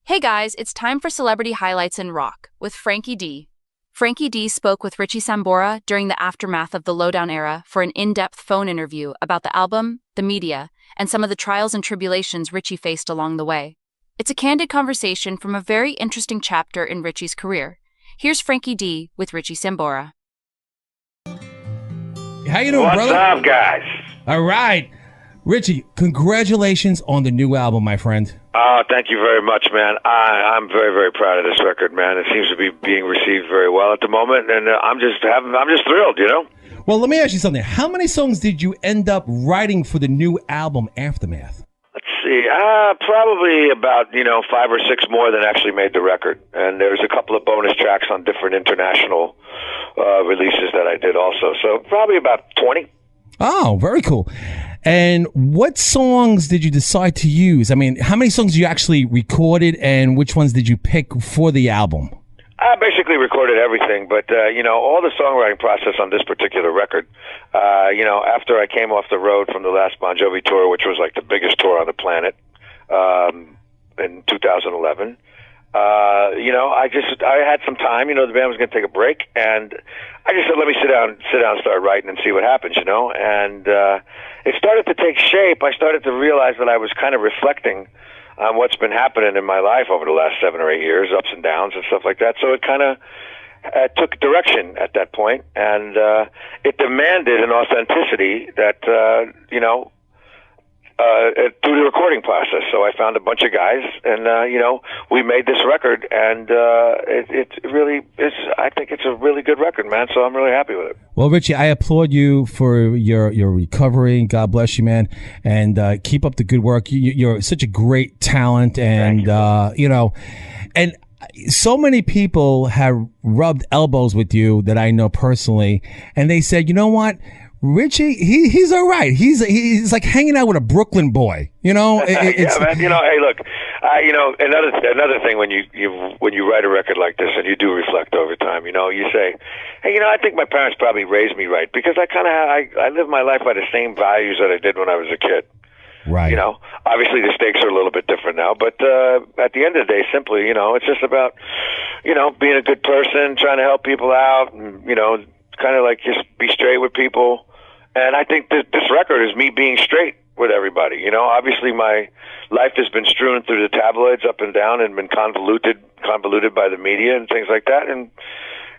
Hey guys, it's time for Celebrity Highlights in Rock with Frankie D. Frankie D spoke with Richie Sambora during the aftermath of the Lowdown era for an in-depth phone interview about the album, the media, and some of the trials and tribulations Richie faced along the way. It's a candid conversation from a very interesting chapter in Richie's career. Here's Frankie D with Richie Sambora. How you doing, brother? What's up, guys? All right. Richie, congratulations on the new album, my friend. Oh, thank you very much, man. I'm very, very proud of this record, man. It seems to be being received very well at the moment, and I'm just thrilled, you know? Well, let me ask you something. How many songs did you end up writing for the new album, Aftermath? Let's see. Probably about, 5 or 6 more than actually made the record. And there's a couple of bonus tracks on different international releases that I did also. So probably about 20. Oh, very cool. And what songs did you decide to use? I mean, how many songs you actually recorded, and which ones did you pick for the album? I basically recorded everything, but, all the songwriting process on this particular record, after I came off the road from the last Bon Jovi tour, which was like the biggest tour on the planet, in 2011, I had some time, the band was going to take a break, and I just said, let me sit down and start writing and see what happens, and it started to take shape. I started to realize that I was kind of reflecting on what's been happening in my life over the last 7 or 8 years, ups and downs and stuff like that. So it kind of took direction at that point, and it demanded an authenticity that, through the recording process. So I found a bunch of guys, and we made this record, and it really is. I think it's a really good record, man. So I'm really happy with it. Well, Richie, I applaud you for your recovery. God bless you, man, and keep up the good work. You're such a great talent, and and so many people have rubbed elbows with you that I know personally, and they said, you know what? Richie, he's all right. He's like hanging out with a Brooklyn boy, yeah, man. Hey, look, another thing when you write a record like this and you do reflect over time, you say, hey, I think my parents probably raised me right, because I live my life by the same values that I did when I was a kid. Right. Obviously the stakes are a little bit different now, but at the end of the day, simply, it's just about, being a good person, trying to help people out, and kind of like just be straight with people. And I think that this record is me being straight with everybody. Obviously my life has been strewn through the tabloids up and down and been convoluted by the media and things like that. And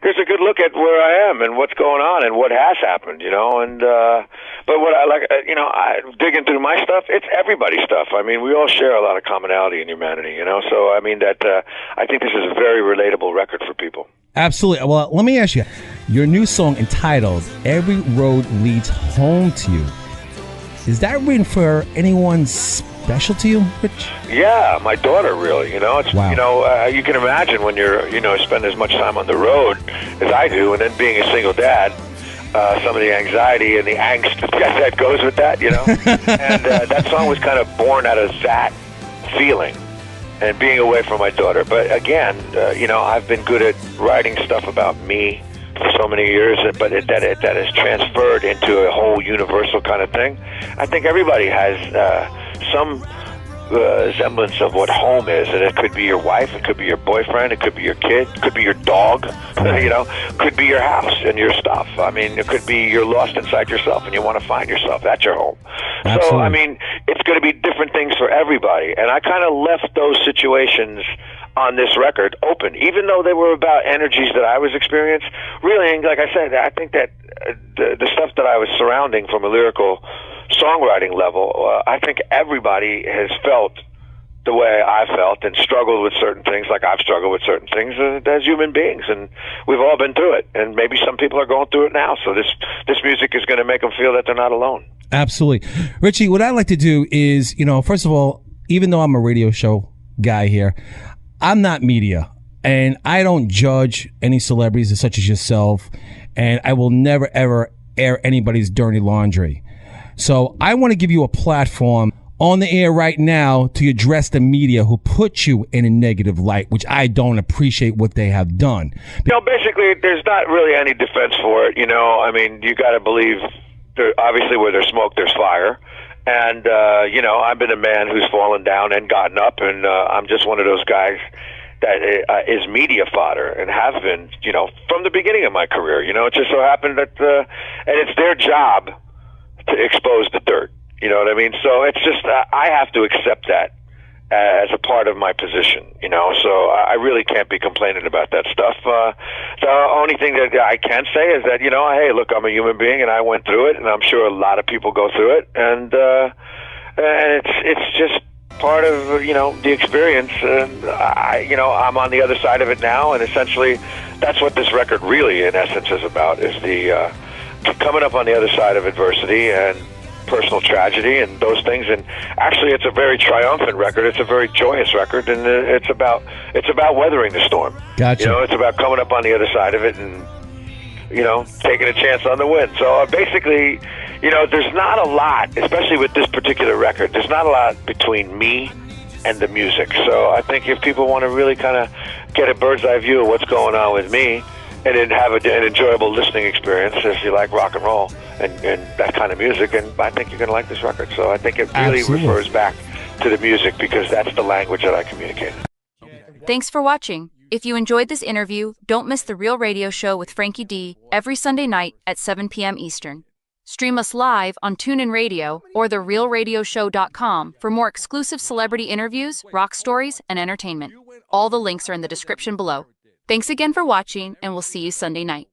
here's a good look at where I am and what's going on and what has happened, And but what I like, I digging through my stuff. It's everybody's stuff. I mean, we all share a lot of commonality in humanity, So I mean I think this is a very relatable record for people. Absolutely. Well, let me ask you, your new song entitled "Every Road Leads Home to You," is that written for anyone special to you, Rich? Yeah, my daughter, really. It's wow. You can imagine when you're spend as much time on the road as I do, and then being a single dad, some of the anxiety and the angst that goes with that, and that song was kind of born out of that feeling and being away from my daughter. But again, I've been good at writing stuff about me for so many years, but that has transferred into a whole universal kind of thing. I think everybody has some semblance of what home is, and it could be your wife, it could be your boyfriend, it could be your kid, it could be your dog, could be your house and your stuff. I mean, it could be you're lost inside yourself and you want to find yourself. That's your home. Absolutely. So, I mean, it's going to be different things for everybody, and I kind of left those situations on this record open, even though they were about energies that I was experiencing. Really, like I said, I think that the stuff that I was surrounding from a lyrical songwriting level, I think everybody has felt the way I felt and struggled with certain things, like I've struggled with certain things as human beings, and we've all been through it, and maybe some people are going through it now, so this music is going to make them feel that they're not alone. Absolutely. Richie, what I like to do is, first of all, even though I'm a radio show guy here, I'm not media, and I don't judge any celebrities such as yourself, and I will never, ever air anybody's dirty laundry. So I want to give you a platform on the air right now to address the media who put you in a negative light, which I don't appreciate what they have done. Basically, there's not really any defense for it. I mean, you got to believe, obviously, where there's smoke, there's fire. And, I've been a man who's fallen down and gotten up, and I'm just one of those guys that is media fodder and have been, from the beginning of my career. It just so happened that, and it's their job to expose the dirt. You know what I mean? So it's just, I have to accept that as a part of my position, so I really can't be complaining about that stuff. The only thing that I can say is that, hey, look, I'm a human being and I went through it, and I'm sure a lot of people go through it, and it's just part of, the experience, and I'm on the other side of it now, and essentially that's what this record really, in essence, is about, is the coming up on the other side of adversity and personal tragedy and those things. And actually, it's a very triumphant record. It's a very joyous record, and it's about weathering the storm. Gotcha. It's about coming up on the other side of it and taking a chance on the win. So basically, there's not a lot, especially with this particular record. There's not a lot between me and the music. So I think if people want to really kind of get a bird's eye view of what's going on with me, and then have an enjoyable listening experience if you like rock and roll and that kind of music, and I think you're going to like this record. So I think it really refers back to the music, because that's the language that I communicate. Thanks for watching. If you enjoyed this interview, don't miss The Real Radio Show with Frankie D every Sunday night at 7 p.m. Eastern. Stream us live on TuneIn Radio or therealradioshow.com for more exclusive celebrity interviews, rock stories, and entertainment. All the links are in the description below. Thanks again for watching, and we'll see you Sunday night.